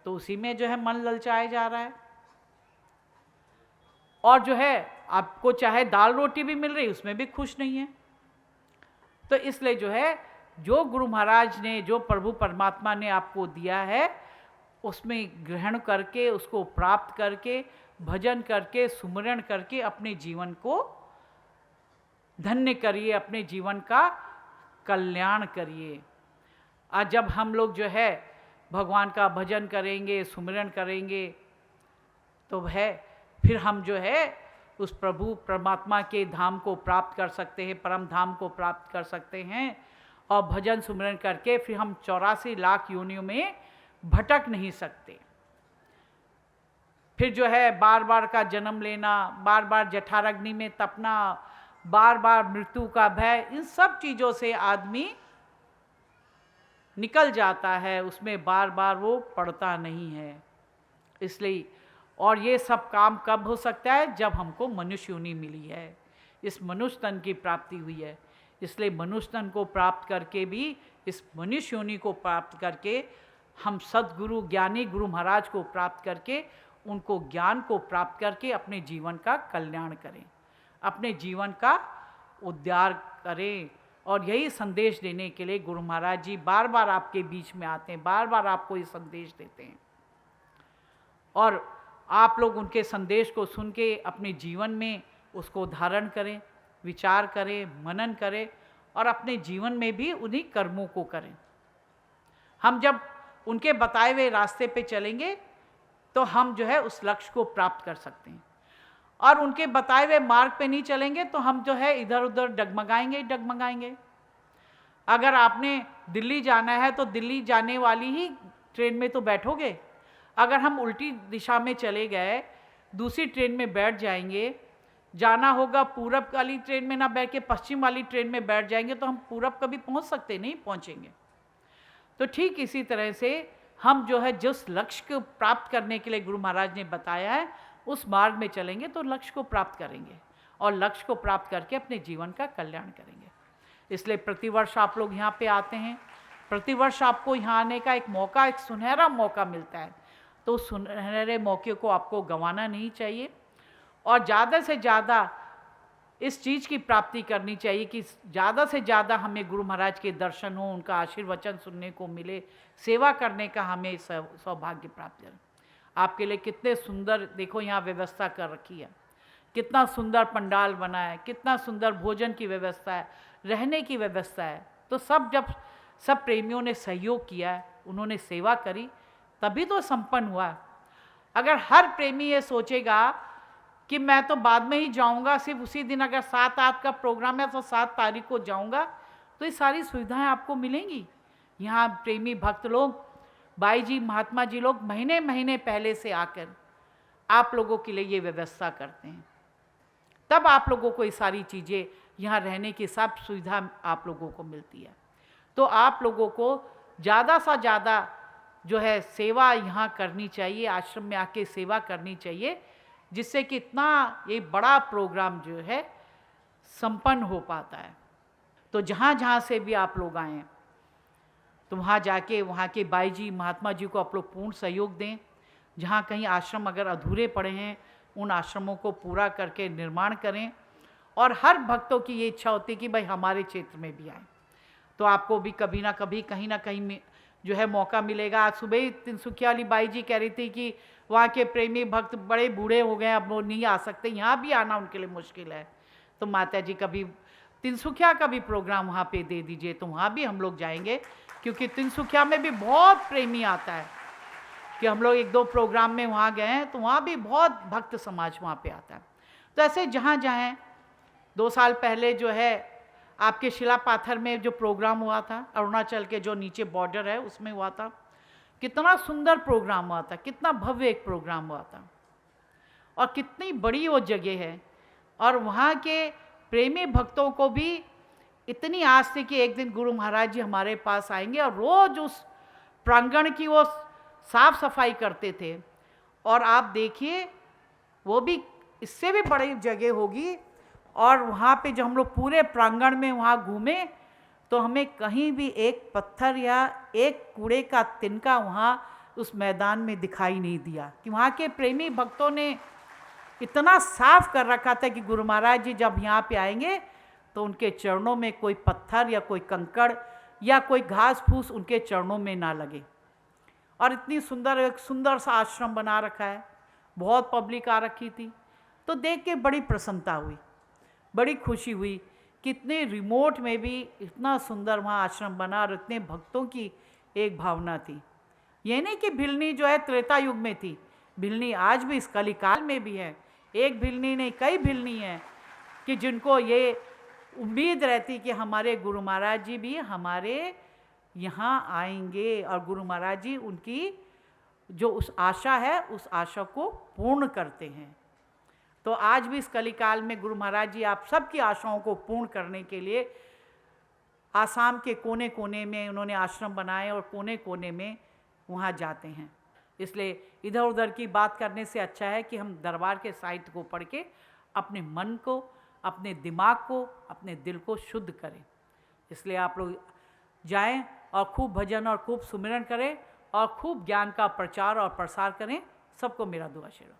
तो उसी में जो है मन ललचाया जा रहा है, और जो है आपको चाहे दाल रोटी भी मिल रही उसमें भी खुश नहीं है। तो इसलिए जो है जो गुरु महाराज ने, जो प्रभु परमात्मा ने आपको दिया है उसमें ग्रहण करके, उसको प्राप्त करके, भजन करके, सुमिरन करके अपने जीवन को धन्य करिए, अपने जीवन का कल्याण करिए। आज जब हम लोग जो है भगवान का भजन करेंगे, सुमिरन करेंगे, तो वह फिर हम जो है उस प्रभु परमात्मा के धाम को प्राप्त कर सकते हैं, परम धाम को प्राप्त कर सकते हैं। और भजन सुमिरन करके फिर हम 84 लाख योनियों में भटक नहीं सकते। फिर जो है बार बार का जन्म लेना, बार बार जठराग्नि में तपना, बार बार मृत्यु का भय, इन सब चीज़ों से आदमी निकल जाता है, उसमें बार बार वो पड़ता नहीं है। इसलिए और ये सब काम कब हो सकता है? जब हमको मनुष्य योनि मिली है, इस मनुष्य तन की प्राप्ति हुई है। इसलिए मनुष्य तन को प्राप्त करके भी, इस मनुष्य योनि को प्राप्त करके हम सद्गुरु ज्ञानी गुरु महाराज को प्राप्त करके, उनको ज्ञान को प्राप्त करके अपने जीवन का कल्याण करें, अपने जीवन का उद्धार करें। और यही संदेश देने के लिए गुरु महाराज जी बार बार आपके बीच में आते हैं, बार बार आपको ये संदेश देते हैं, और आप लोग उनके संदेश को सुन के अपने जीवन में उसको धारण करें, विचार करें, मनन करें, और अपने जीवन में भी उन्हीं कर्मों को करें। हम जब उनके बताए हुए रास्ते पे चलेंगे तो हम जो है उस लक्ष्य को प्राप्त कर सकते हैं, और उनके बताए हुए मार्ग पे नहीं चलेंगे तो हम जो है इधर उधर डगमगाएंगे। अगर आपने दिल्ली जाना है तो दिल्ली जाने वाली ही ट्रेन में तो बैठोगे। अगर हम उल्टी दिशा में चले गए, दूसरी ट्रेन में बैठ जाएंगे, जाना होगा पूरब वाली ट्रेन में ना बैठ के पश्चिम वाली ट्रेन में बैठ जाएंगे, तो हम पूरब कभी पहुंच सकते नहीं, पहुंचेंगे। तो ठीक इसी तरह से हम जो है जिस लक्ष्य को प्राप्त करने के लिए गुरु महाराज ने बताया है, उस मार्ग में चलेंगे तो लक्ष्य को प्राप्त करेंगे, और लक्ष्य को प्राप्त करके अपने जीवन का कल्याण करेंगे। इसलिए प्रतिवर्ष आप लोग यहाँ पे आते हैं, प्रतिवर्ष आपको यहाँ आने का एक मौका, एक सुनहरा मौका मिलता है। तो उस सुनहरे मौके को आपको गंवाना नहीं चाहिए, और ज़्यादा से ज़्यादा इस चीज़ की प्राप्ति करनी चाहिए कि ज़्यादा से ज़्यादा हमें गुरु महाराज के दर्शन हो, उनका आशीर्वचन सुनने को मिले, सेवा करने का हमें सौभाग्य प्राप्त करें। आपके लिए कितने सुंदर, देखो यहाँ व्यवस्था कर रखी है, कितना सुंदर पंडाल बना है, कितना सुंदर भोजन की व्यवस्था है, रहने की व्यवस्था है। तो जब सब प्रेमियों ने सहयोग किया है, उन्होंने सेवा करी, तभी तो संपन्न हुआ। अगर हर प्रेमी ये सोचेगा कि मैं तो बाद में ही जाऊंगा, सिर्फ उसी दिन अगर 7-8 का प्रोग्राम है तो 7 तारीख को जाऊंगा, तो ये सारी सुविधाएं आपको मिलेंगी। यहाँ प्रेमी भक्त लोग, बाई जी, महात्मा जी लोग महीने महीने पहले से आकर आप लोगों के लिए ये व्यवस्था करते हैं, तब आप लोगों को ये सारी चीज़ें, यहाँ रहने की सब सुविधा आप लोगों को मिलती है। तो आप लोगों को ज़्यादा से ज़्यादा जो है सेवा यहाँ करनी चाहिए, आश्रम में आके सेवा करनी चाहिए, जिससे कि इतना ये बड़ा प्रोग्राम जो है संपन्न हो पाता है। तो जहाँ जहाँ से भी आप लोग आएँ, तो वहाँ जाके वहाँ के बाई जी, महात्मा जी को आप लोग पूर्ण सहयोग दें। जहाँ कहीं आश्रम अगर अधूरे पड़े हैं, उन आश्रमों को पूरा करके निर्माण करें। और हर भक्तों की ये इच्छा होती है कि भाई हमारे क्षेत्र में भी आए, तो आपको भी कभी ना कभी कहीं ना कहीं में जो है मौका मिलेगा। आज सुबह ही तिनसुकिया वाली बाई जी कह रही थी कि वहाँ के प्रेमी भक्त बड़े बूढ़े हो गए, अब वो नहीं आ सकते, यहाँ भी आना उनके लिए मुश्किल है। तो माता जी कभी तिनसुकिया का भी प्रोग्राम वहाँ पे दे दीजिए, तो वहाँ भी हम लोग जाएंगे, क्योंकि तिनसुकिया में भी बहुत प्रेमी आता है। कि हम लोग 1-2 प्रोग्राम में वहाँ गए हैं, तो वहाँ भी बहुत भक्त समाज वहाँ पे आता है। तो ऐसे जहाँ जहाँ 2 साल पहले जो है आपके शिला पाथर में जो प्रोग्राम हुआ था, अरुणाचल के जो नीचे बॉर्डर है उसमें हुआ था, कितना सुंदर प्रोग्राम हुआ था, कितना भव्य एक प्रोग्राम हुआ था, और कितनी बड़ी वो जगह है। और वहाँ के प्रेमी भक्तों को भी इतनी आस थी कि एक दिन गुरु महाराज जी हमारे पास आएंगे, और रोज उस प्रांगण की वो साफ सफाई करते थे। और आप देखिए वो भी इससे भी बड़ी जगह होगी, और वहाँ पे जब हम लोग पूरे प्रांगण में वहाँ घूमे, तो हमें कहीं भी एक पत्थर या एक कूड़े का तिनका वहाँ उस मैदान में दिखाई नहीं दिया। कि वहाँ के प्रेमी भक्तों ने इतना साफ कर रखा था कि गुरु महाराज जी जब यहाँ पे आएंगे तो उनके चरणों में कोई पत्थर या कोई कंकड़ या कोई घास फूस उनके चरणों में ना लगे। और इतनी सुंदर, एक सुंदर सा आश्रम बना रखा है, बहुत पब्लिक आ रखी थी। तो देख के बड़ी प्रसन्नता हुई, बड़ी खुशी हुई कि इतने रिमोट में भी इतना सुंदर वहाँ आश्रम बना, और इतने भक्तों की एक भावना थी। ये नहीं कि भिलनी जो है त्रेता युग में थी, भिलनी आज भी इस कलिकाल में भी है। एक भिलनी नहीं, कई भिलनी हैं कि जिनको ये उम्मीद रहती कि हमारे गुरु महाराज जी भी हमारे यहाँ आएंगे, और गुरु महाराज जी उनकी जो उस आशा है उस आशा को पूर्ण करते हैं। तो आज भी इस कलिकाल में गुरु महाराज जी आप सबकी आशाओं को पूर्ण करने के लिए आसाम के कोने कोने में उन्होंने आश्रम बनाए, और कोने कोने में वहाँ जाते हैं। इसलिए इधर उधर की बात करने से अच्छा है कि हम दरबार के साहित्य को पढ़ के अपने मन को, अपने दिमाग को, अपने दिल को शुद्ध करें। इसलिए आप लोग जाएं और खूब भजन और खूब सुमिरन करें, और खूब ज्ञान का प्रचार और प्रसार करें। सबको मेरा दुआ आशीर्वाद।